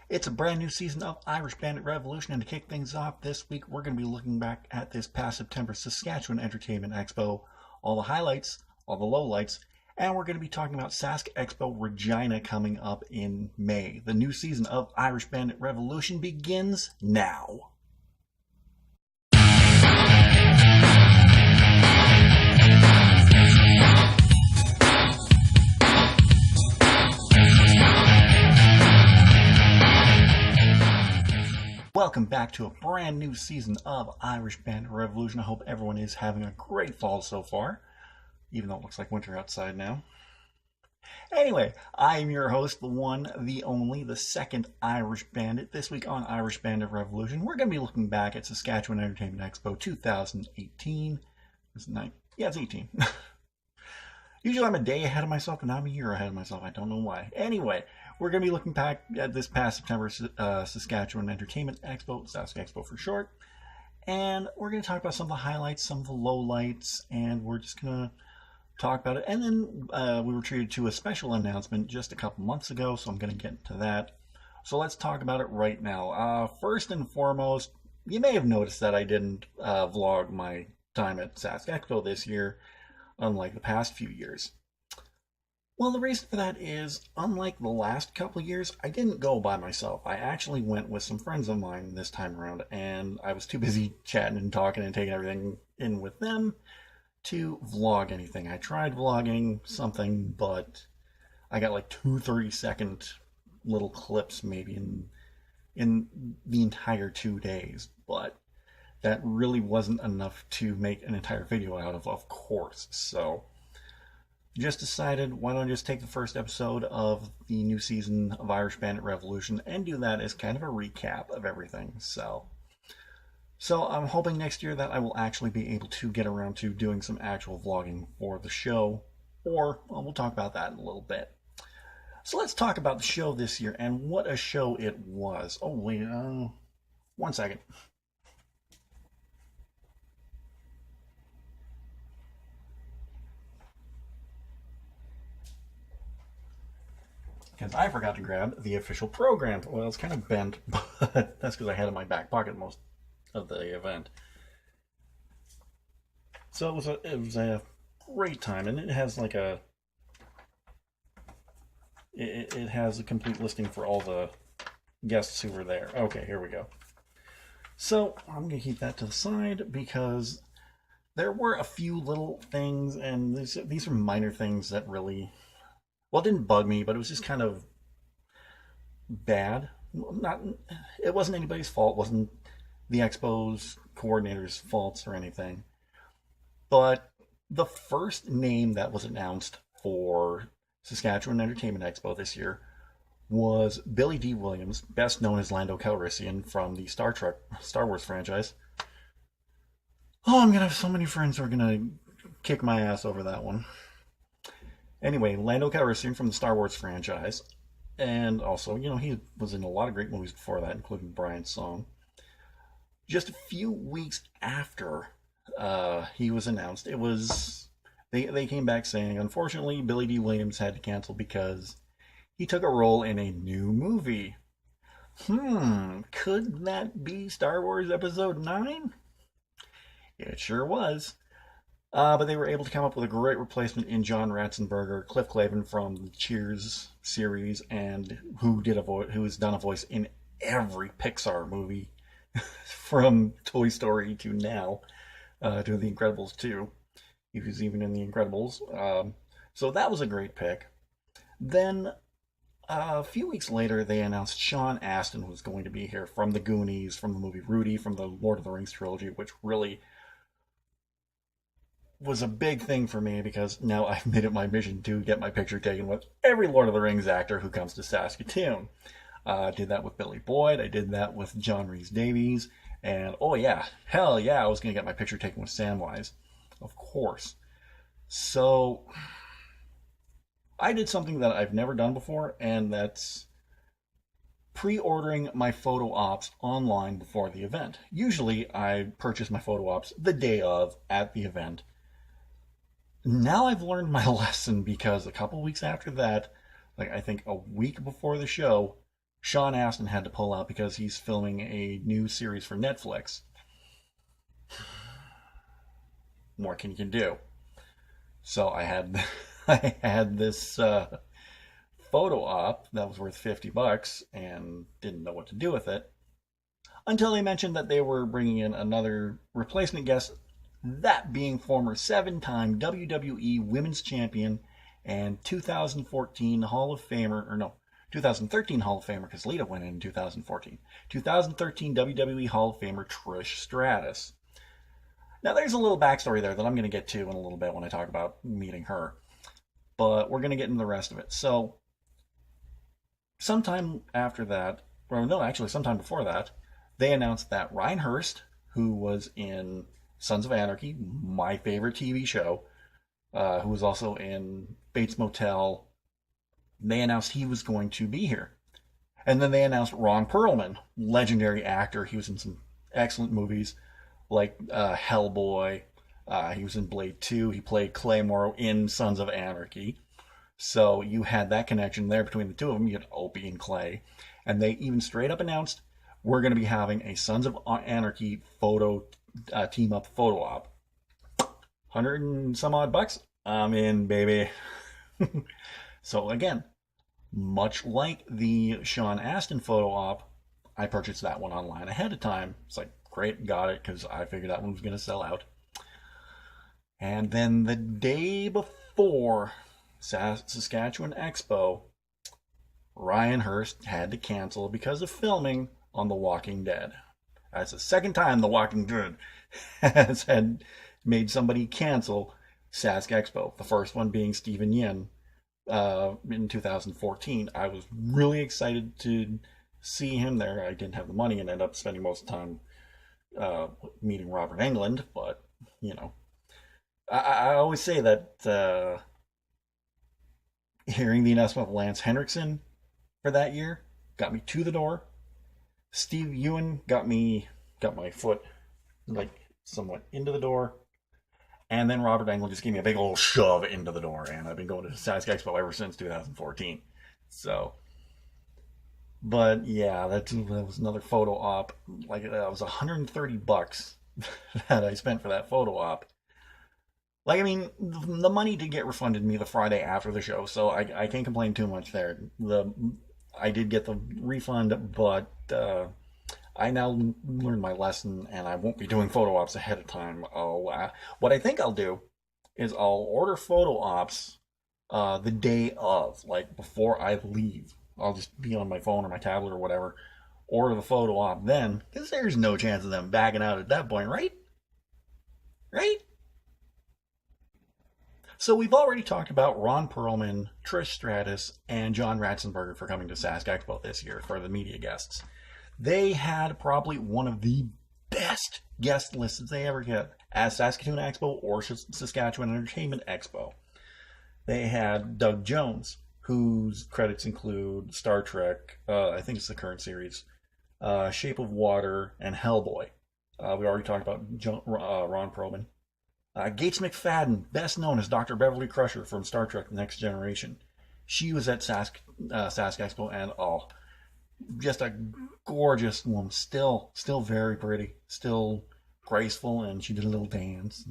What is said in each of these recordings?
It's a brand new season of Irish Bandit Revolution, and to kick things off this week, we're going to be looking back at this past September Saskatchewan Entertainment Expo, all the highlights, all the lowlights, and we're going to be talking about Sask Expo Regina coming up in May. The new season of Irish Bandit Revolution begins now. Welcome back to a brand new season of Irish Bandit Revolution. I hope everyone is having a great fall so far, even though it looks like winter outside now. Anyway, I am your host, the one, the only, the second Irish Bandit. This week on Irish Bandit Revolution, we're going to be looking back at Saskatchewan Entertainment Expo 2018. It's 18. Usually I'm a day ahead of myself, but now I'm a year ahead of myself. I don't know why. Anyway, we're going to be looking back at this past September Saskatchewan Entertainment Expo, Sask Expo for short. And we're going to talk about some of the highlights, some of the lowlights, and we're just going to talk about it. And then we were treated to a special announcement just a couple months ago, so I'm going to get into that. So let's talk about it right now. First and foremost, you may have noticed that I didn't vlog my time at Sask Expo this year, unlike the past few years. Well, the reason for that is, unlike the last couple of years, I didn't go by myself. I actually went with some friends of mine this time around, and I was too busy chatting and talking and taking everything in with them to vlog anything. I tried vlogging something, but I got like 2 30-second little clips maybe in the entire 2 days, but that really wasn't enough to make an entire video out of course. So just decided, why don't I just take the first episode of the new season of Irish Bandit Revolution and do that as kind of a recap of everything. So I'm hoping next year that I will actually be able to get around to doing some actual vlogging for the show, or we'll talk about that in a little bit. So let's talk about the show this year and what a show it was. Oh wait, 1 second. Because I forgot to grab the official program. Well, it's kind of bent, but that's because I had it in my back pocket most of the event. So it was a great time, and it has like it has a complete listing for all the guests who were there. Okay, here we go. So I'm gonna keep that to the side because there were a few little things, and these are minor things that really, well, it didn't bug me, but it was just kind of bad. It wasn't anybody's fault. It wasn't the Expo's coordinator's faults or anything. But the first name that was announced for Saskatchewan Entertainment Expo this year was Billy D. Williams, best known as Lando Calrissian from the Star Wars franchise. Oh, I'm gonna have so many friends who are gonna kick my ass over that one. Anyway, Lando Calrissian from the Star Wars franchise, and also, he was in a lot of great movies before that, including Brian's Song. Just a few weeks after he was announced, they came back saying, unfortunately, Billy D. Williams had to cancel because he took a role in a new movie. Could that be Star Wars Episode 9? It sure was. But they were able to come up with a great replacement in John Ratzenberger, Cliff Clavin from the Cheers series, and who has done a voice in every Pixar movie from Toy Story to now, to The Incredibles 2. He was even in The Incredibles. So that was a great pick. Then a few weeks later, they announced Sean Astin was going to be here from the Goonies, from the movie Rudy, from the Lord of the Rings trilogy, which really was a big thing for me because now I've made it my mission to get my picture taken with every Lord of the Rings actor who comes to Saskatoon. I did that with Billy Boyd, I did that with John Rhys-Davies, and oh yeah, hell yeah, I was going to get my picture taken with Samwise, of course. So I did something that I've never done before, and that's pre-ordering my photo ops online before the event. Usually I purchase my photo ops the day of at the event. Now I've learned my lesson because a couple weeks after that, like I think a week before the show, Sean Astin had to pull out because he's filming a new series for Netflix. More can you do? So I had I had this photo op that was worth $50 and didn't know what to do with it until they mentioned that they were bringing in another replacement guest, that being former 7-time WWE Women's Champion and 2014 Hall of Famer, or no, 2013 Hall of Famer, because Lita went in 2014. 2013 WWE Hall of Famer Trish Stratus. Now, there's a little backstory there that I'm going to get to in a little bit when I talk about meeting her, but we're going to get into the rest of it. So, sometime after that, or no, actually, sometime before that, they announced that Ryan Hurst, who was in Sons of Anarchy, my favorite TV show, who was also in Bates Motel, they announced he was going to be here. And then they announced Ron Perlman, legendary actor. He was in some excellent movies like Hellboy. He was in Blade 2. He played Claymore in Sons of Anarchy. So you had that connection there between the two of them. You had Opie and Clay. And they even straight up announced, we're going to be having a Sons of Anarchy photo team up photo op. 100 and some odd bucks. I'm in, baby. So again, much like the Sean Astin photo op, I purchased that one online ahead of time. It's like, great, got it, because I figured that one was going to sell out. And then the day before Saskatchewan Expo, Ryan Hurst had to cancel because of filming on The Walking Dead. That's the second time The Walking Dead has had made somebody cancel Sask Expo. The first one being Stephen Yin in 2014. I was really excited to see him there. I didn't have the money and ended up spending most of the time meeting Robert Englund, but you know, I always say that hearing the announcement of Lance Henriksen for that year got me to the door. Steve Ewan got my foot like somewhat into the door, and then Robert Englund just gave me a big old shove into the door, and I've been going to Sask Expo ever since 2014. So, but yeah, that was another photo op. Like that was $130 that I spent for that photo op. Like, I mean, the money did get refunded me the Friday after the show, so I can't complain too much there. I did get the refund, but I now learned my lesson, and I won't be doing photo ops ahead of time. What I think I'll do is I'll order photo ops the day of, like before I leave. I'll just be on my phone or my tablet or whatever, order the photo op then, because there's no chance of them backing out at that point, right? Right? So we've already talked about Ron Perlman, Trish Stratus, and John Ratzenberger for coming to Sask Expo this year for the media guests. They had probably one of the best guest lists they ever get at Saskatoon Expo or Saskatchewan Entertainment Expo. They had Doug Jones, whose credits include Star Trek, I think it's the current series, Shape of Water, and Hellboy. We already talked about Ron Perlman. Gates McFadden, best known as Dr. Beverly Crusher from Star Trek The Next Generation. She was at Sask Expo, and just a gorgeous woman. Still very pretty, still graceful, and she did a little dance.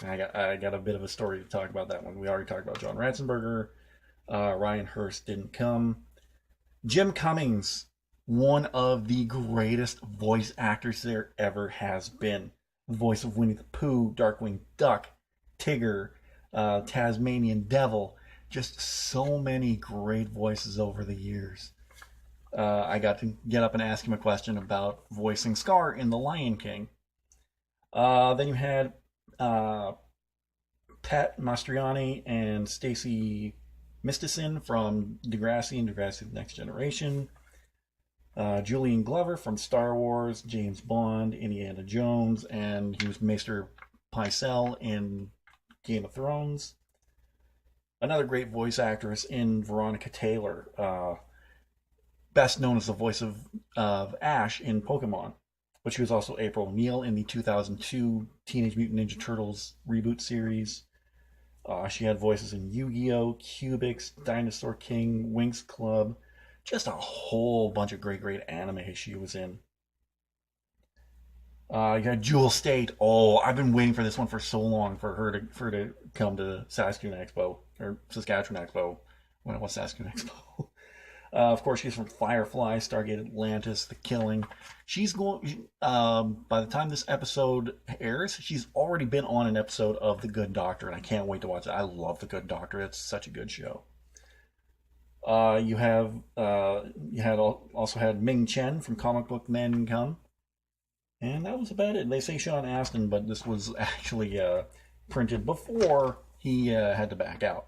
I got a bit of a story to talk about that one. We already talked about John Ratzenberger. Ryan Hurst didn't come. Jim Cummings, one of the greatest voice actors there ever has been. The voice of Winnie the Pooh, Darkwing Duck, Tigger, Tasmanian Devil. Just so many great voices over the years. I got to get up and ask him a question about voicing Scar in The Lion King. Then you had Pat Mastriani and Stacey Mistison from Degrassi and Degrassi The Next Generation. Julian Glover from Star Wars, James Bond, Indiana Jones, and he was Maester Pycelle in Game of Thrones. Another great voice actress in Veronica Taylor, best known as the voice of Ash in Pokemon, but she was also April O'Neil in the 2002 Teenage Mutant Ninja Turtles reboot series. She had voices in Yu-Gi-Oh!, Cubix, Dinosaur King, Winx Club, just a whole bunch of great anime she was in. You got Jewel State. Oh, I've been waiting for this one for so long for her to come to Saskatoon Expo or Saskatchewan Expo when it was Saskatoon Expo. Of course, she's from Firefly, Stargate Atlantis, The Killing. She's going. By the time this episode airs, she's already been on an episode of The Good Doctor, and I can't wait to watch it. I love The Good Doctor. It's such a good show. Also had Ming Chen from Comic Book Men Come, and that was about it. They say Sean Astin, but this was actually printed before he had to back out.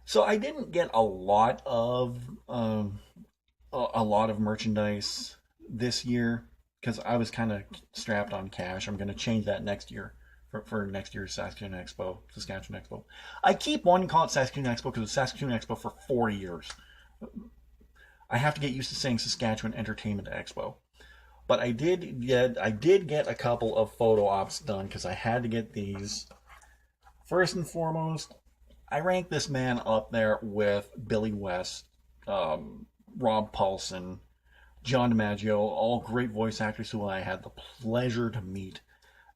So I didn't get a lot of merchandise this year because I was kind of strapped on cash. I'm going to change that next year for next year's Saskatoon Expo. I keep wanting to call it Saskatoon Expo because it's Saskatoon Expo for 4 years. I have to get used to saying Saskatchewan Entertainment Expo. But I did get a couple of photo ops done because I had to get these. First and foremost, I rank this man up there with Billy West, Rob Paulson, John DiMaggio, all great voice actors who I had the pleasure to meet,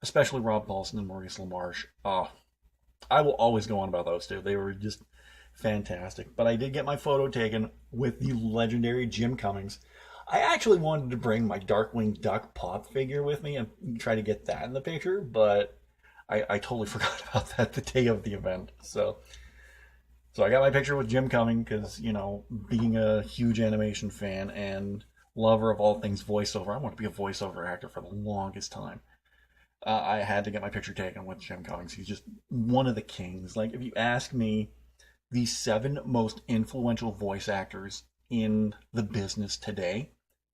especially Rob Paulson and Maurice LaMarche. I will always go on about those two. They were just fantastic. But I did get my photo taken with the legendary Jim Cummings. I actually wanted to bring my Darkwing Duck pop figure with me and try to get that in the picture, but I totally forgot about that the day of the event. So I got my picture with Jim Cumming because, being a huge animation fan and lover of all things voiceover, I want to be a voiceover actor for the longest time. I had to get my picture taken with Jim Cummings. He's just one of the kings. Like, if you ask me, the 7 most influential voice actors in the business today,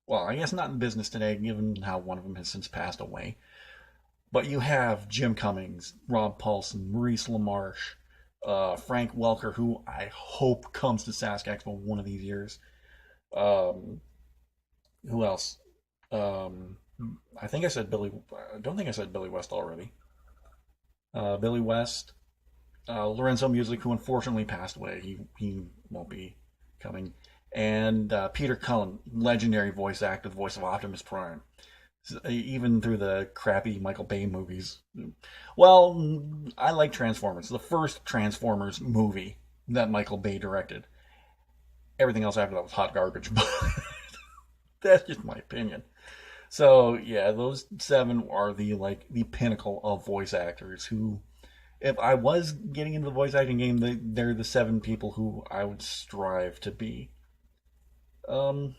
well, I guess not in business today, given how one of them has since passed away, but you have Jim Cummings, Rob Paulson, Maurice LaMarche, Frank Welker, who I hope comes to Sask Expo one of these years. Who else? I think I said Billy. I don't think I said Billy West already. Billy West, Lorenzo Music, who unfortunately passed away. He won't be coming. And Peter Cullen, legendary voice actor, the voice of Optimus Prime. Even through the crappy Michael Bay movies. Well, I like Transformers. The first Transformers movie that Michael Bay directed. Everything else after that was hot garbage, but that's just my opinion. So yeah, those 7 are the pinnacle of voice actors who, if I was getting into the voice acting game, they're the 7 people who I would strive to be. I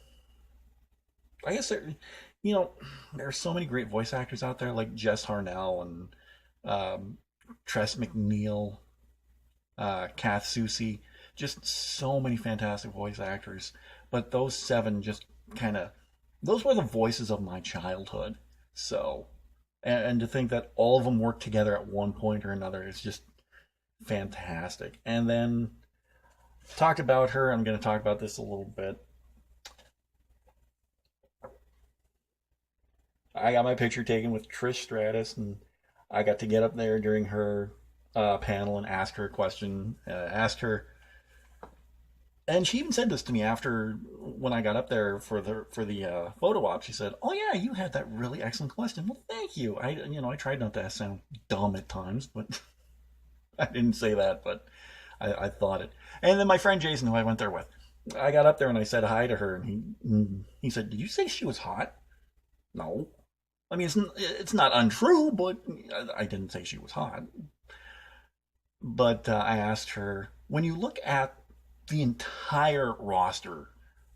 guess there are so many great voice actors out there like Jess Harnell and Tress MacNeille, Kath Soucie, just so many fantastic voice actors. But those 7 just those were the voices of my childhood. So, and to think that all of them worked together at one point or another is just fantastic. And then talk about her. I'm going to talk about this a little bit. I got my picture taken with Trish Stratus, and I got to get up there during her panel and ask her a question. Asked her, and she even said this to me after when I got up there for the photo op. She said, "Oh yeah, you had that really excellent question. Well, thank you. I tried not to sound dumb at times, but I didn't say that, but I thought it." And then my friend Jason, who I went there with, I got up there and I said hi to her, and he said, "Did you say she was hot?" No. I mean, it's not untrue, but I didn't say she was hot. But I asked her, when you look at the entire roster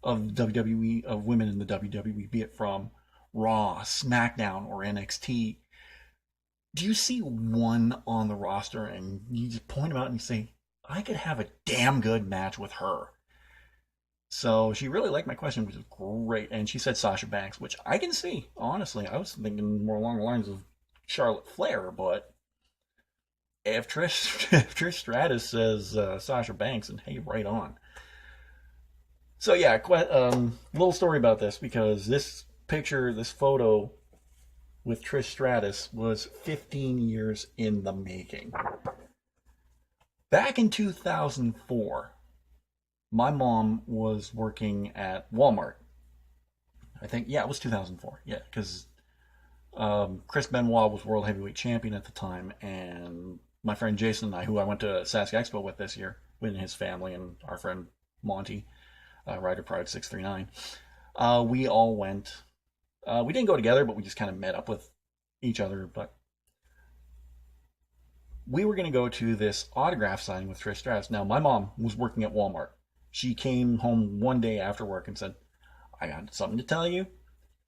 of WWE, of women in the WWE, be it from Raw, SmackDown, or NXT, do you see one on the roster and you just point them out and you say, I could have a damn good match with her? So she really liked my question, which was great. And she said Sasha Banks, which I can see. Honestly, I was thinking more along the lines of Charlotte Flair, but if Trish Stratus says Sasha Banks, and hey, right on. So yeah, little story about this, because this photo with Trish Stratus was 15 years in the making. Back in 2004, My mom was working at Walmart. I think, yeah, it was 2004. Yeah, because Chris Benoit was world heavyweight champion at the time, and my friend Jason and I, who I went to Sask Expo with this year, with his family and our friend Monty, Rider Pride 639, we all went. We didn't go together, but we just kind of met up with each other. But we were going to go to this autograph signing with Trish Stratus. Now, my mom was working at Walmart. She came home one day after work and said, I got something to tell you.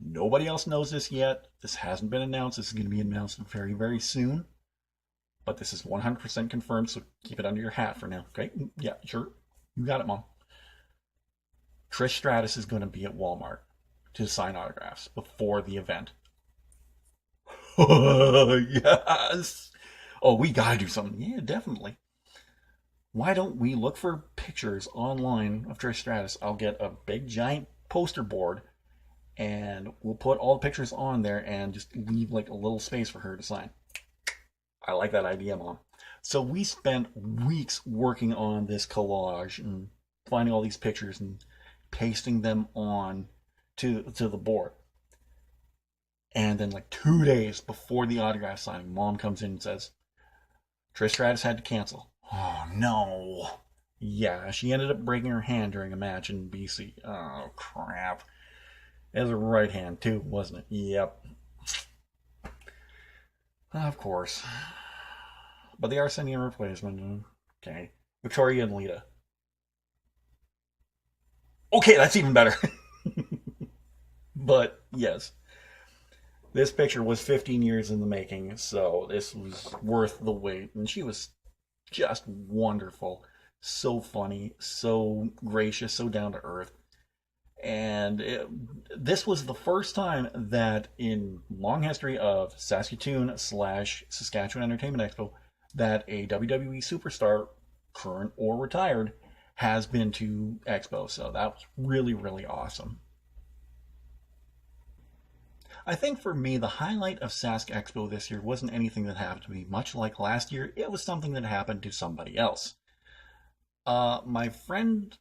Nobody else knows this yet. This hasn't been announced. This is going to be announced very, very soon. But this is 100% confirmed, so keep it under your hat for now. Okay? Yeah, sure. You got it, Mom. Trish Stratus is going to be at Walmart to sign autographs before the event. Yes. Oh, we got to do something. Yeah, definitely. Why don't we look for pictures online of Trish Stratus? I'll get a big giant poster board and we'll put all the pictures on there and just leave like a little space for her to sign. I like that idea, Mom. So we spent weeks working on this collage and finding all these pictures and pasting them on to the board. And then like 2 days before the autograph signing, Mom comes in and says, Trish Stratus had to cancel. Oh no. Yeah, she ended up breaking her hand during a match in BC. Oh crap. It was a right hand too, wasn't it? Yep. Of course. But they are sending a replacement. Okay. Victoria and Lita. Okay, that's even better. But yes, this picture was 15 years in the making, so this was worth the wait. And she was just wonderful. So funny, so gracious, so down to earth. And this was the first time that in long history of Saskatoon / Saskatchewan Entertainment Expo that a WWE superstar, current or retired, has been to Expo. So that was really, really awesome. I think for me, the highlight of Sask Expo this year wasn't anything that happened to me. Much like last year, it was something that happened to somebody else. My friend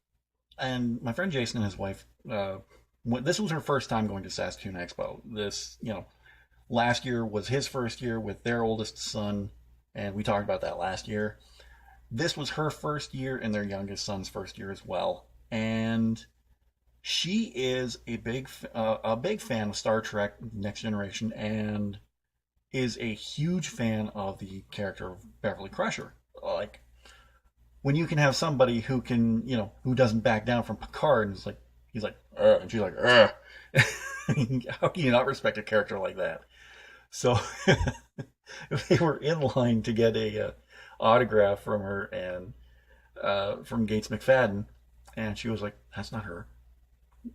Jason and his wife, this was her first time going to Saskatoon Expo. Last year was his first year with their oldest son, and we talked about that last year. This was her first year and their youngest son's first year as well. And she is a big fan of Star Trek Next Generation and is a huge fan of the character of Beverly Crusher. Like, when you can have somebody who can, who doesn't back down from Picard, and he's like, and she's like, how can you not respect a character like that? So they were in line to get a autograph from her and from Gates McFadden, and she was like, "That's not her."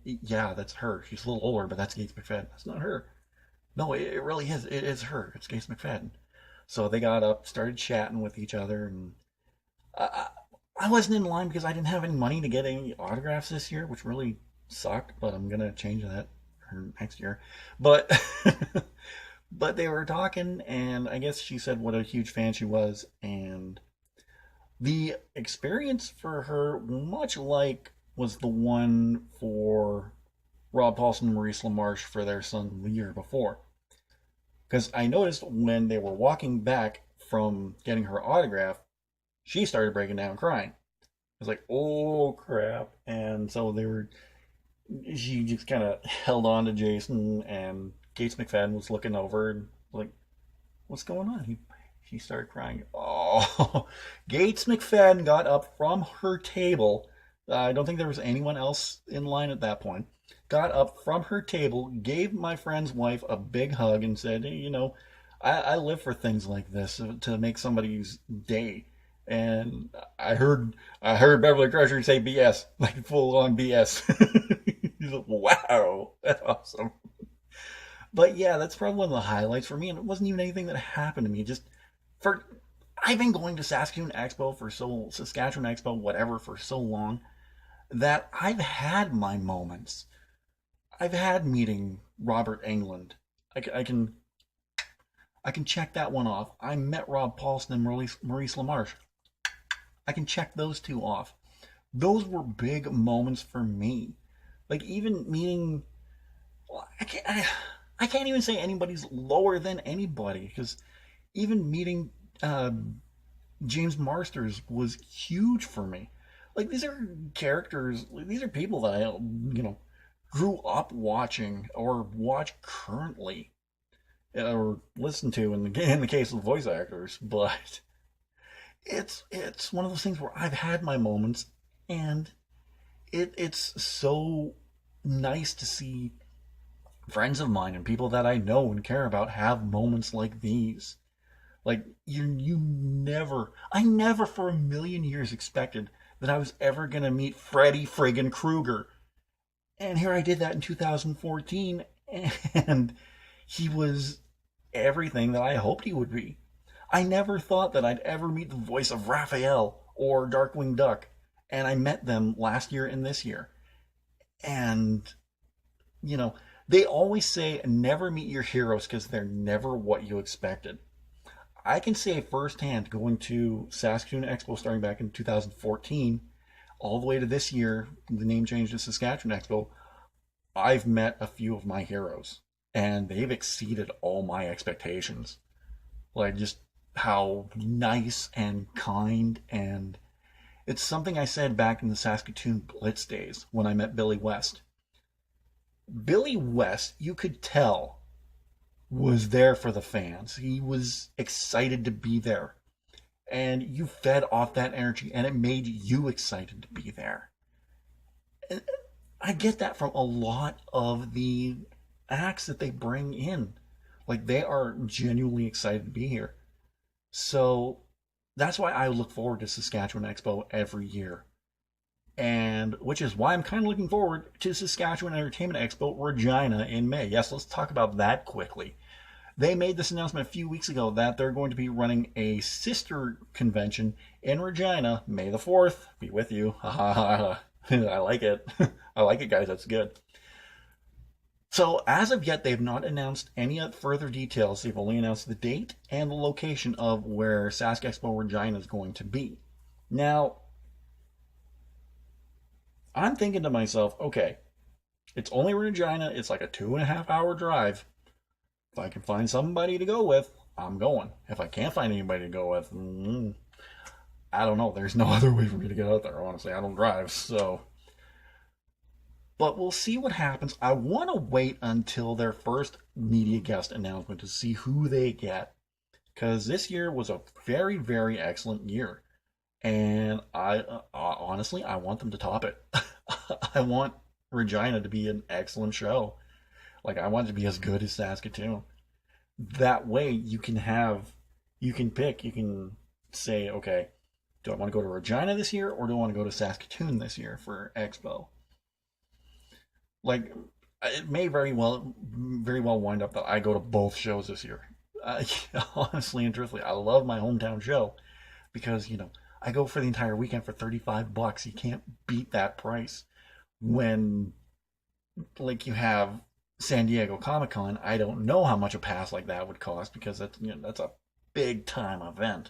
Yeah, that's her. She's a little older, but that's Gates McFadden. That's not her. No, it really is. It is her. It's Gates McFadden. So they got up, started chatting with each other, and I, I wasn't in line because I didn't have any money to get any autographs this year, which really sucked. But I'm gonna change that for next year. But but they were talking, and I guess she said what a huge fan she was, and the experience for her, much like was the one for Rob Paulson and Maurice LaMarche for their son the year before. Because I noticed when they were walking back from getting her autograph, she started breaking down crying. I was like, oh crap. And so she just kind of held on to Jason, and Gates McFadden was looking over and like, what's going on? She started crying. Oh, Gates McFadden got up from her table. I don't think there was anyone else in line at that point. Got up from her table, gave my friend's wife a big hug, and said, hey, I live for things like this to make somebody's day. And I heard Beverly Crusher say BS, like full on BS. He's like, wow, that's awesome. But yeah, that's probably one of the highlights for me, and it wasn't even anything that happened to me. Just for I've been going to Saskatchewan Expo, whatever, for so long that I've had my moments. I've had meeting Robert Englund. I can check that one off. I met Rob Paulson and Maurice LaMarche. I can check those two off. those were big moments for me. Like even meeting, well, I can't even say anybody's lower than anybody because even meeting uh, James Marsters was huge for me. Like these are characters, these are people that I grew up watching or watch currently or listen to in the case of voice actors, but it's one of those things where I've had my moments, and it's so nice to see friends of mine and people that I know and care about have moments like these. Like you never, I never for a million years expected that I was ever gonna meet Freddy friggin' Krueger, and here I did that in 2014, and he was everything that I hoped he would be. I never thought that I'd ever meet the voice of Raphael or Darkwing Duck, and I met them last year and this year. And, you know, they always say never meet your heroes because they're never what you expected. I can say firsthand, going to Saskatoon Expo starting back in 2014, all the way to this year, the name changed to Saskatchewan Expo, I've met a few of my heroes, and they've exceeded all my expectations. Like just how nice and kind, and it's something I said back in the Saskatoon Blitz days when I met Billy West. Billy West, you could tell, was there for the fans. He was excited to be there. And you fed off that energy, and it made you excited to be there. And I get that from a lot of the acts that they bring in. Like, they are genuinely excited to be here. So that's why I look forward to Saskatchewan Expo every year. And which is why I'm kind of looking forward to Saskatchewan Entertainment Expo Regina in May. Yes, let's talk about that quickly. They made this announcement a few weeks ago that they're going to be running a sister convention in Regina, May the 4th. Be with you. I like it. I like it, guys. That's good. So, as of yet, they've not announced any further details. They've only announced the date and the location of where Sask Expo Regina is going to be. Now, I'm thinking to myself, okay, it's only Regina. It's like a 2.5 hour drive. If I can find somebody to go with, I'm going. If I can't find anybody to go with, I don't know. There's no other way for me to get out there, honestly. I don't drive, so. But we'll see what happens. I want to wait until their first media guest announcement to see who they get. Because this year was a very, very excellent year. And honestly, I want them to top it. I want Regina to be an excellent show. Like, I want it to be as good as Saskatoon. That way, you can pick, you can say, okay, do I want to go to Regina this year or do I want to go to Saskatoon this year for Expo? Like, it may very well wind up that I go to both shows this year. Honestly and truthfully, I love my hometown show because, I go for the entire weekend for $35. You can't beat that price. When, like, you have San Diego Comic Con, I don't know how much a pass like that would cost because that's a big time event.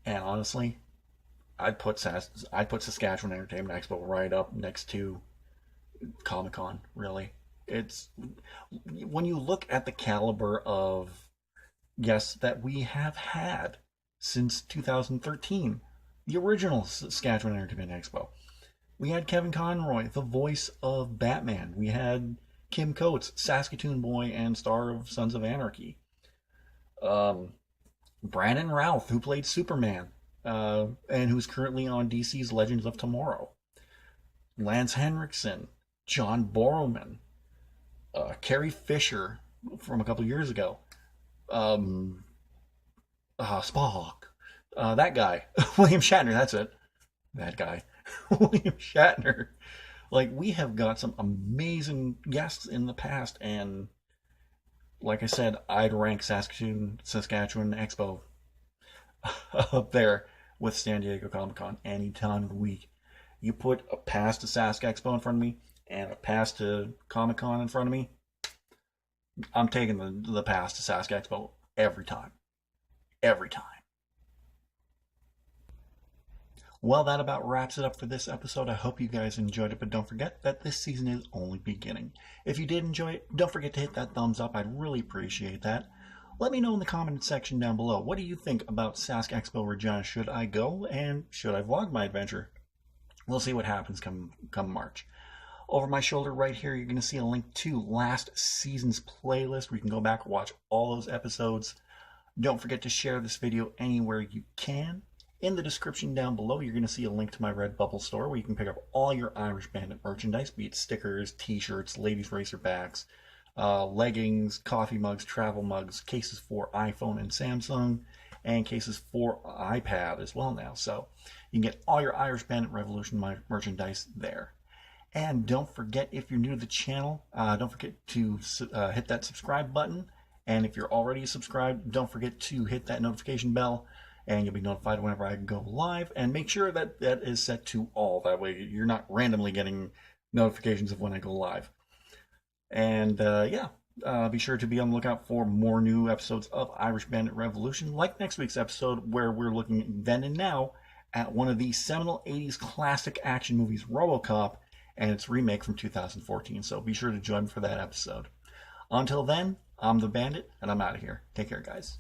And honestly, I'd put Saskatchewan Entertainment Expo right up next to Comic Con. Really, it's when you look at the caliber of guests that we have had since 2013, the original Saskatchewan Entertainment Expo. We had Kevin Conroy, the voice of Batman. We had Kim Coates, Saskatoon boy and star of Sons of Anarchy. Brandon Routh, who played Superman, and who's currently on DC's Legends of Tomorrow. Lance Henriksen, John Borrowman, Carrie Fisher from a couple years ago, Spock, that guy, William Shatner, that's it. That guy, William Shatner. Like, we have got some amazing guests in the past, and like I said, I'd rank Saskatoon, Saskatchewan Expo up there with San Diego Comic Con any time of the week. You put a pass to Sask Expo in front of me and a pass to Comic Con in front of me, I'm taking the pass to Sask Expo every time. Every time. Well, that about wraps it up for this episode. I hope you guys enjoyed it, but don't forget that this season is only beginning. If you did enjoy it, don't forget to hit that thumbs up. I'd really appreciate that. Let me know in the comment section down below. What do you think about Sask Expo Regina? Should I go, and should I vlog my adventure? We'll see what happens come March. Over my shoulder right here, you're going to see a link to last season's playlist where you can go back and watch all those episodes. Don't forget to share this video anywhere you can. In the description down below, you're going to see a link to my Redbubble store where you can pick up all your Irish Bandit merchandise, be it stickers, t-shirts, ladies' racerbacks, leggings, coffee mugs, travel mugs, cases for iPhone and Samsung, and cases for iPad as well now. So you can get all your Irish Bandit Revolution merchandise there. And don't forget, if you're new to the channel, don't forget to hit that subscribe button. And if you're already subscribed, don't forget to hit that notification bell, and you'll be notified whenever I go live. And make sure that that is set to all. That way you're not randomly getting notifications of when I go live. And be sure to be on the lookout for more new episodes of Irish Bandit Revolution, like next week's episode where we're looking then and now at one of the seminal 80s classic action movies, RoboCop, and its remake from 2014. So be sure to join me for that episode. Until then, I'm the Bandit, and I'm out of here. Take care, guys.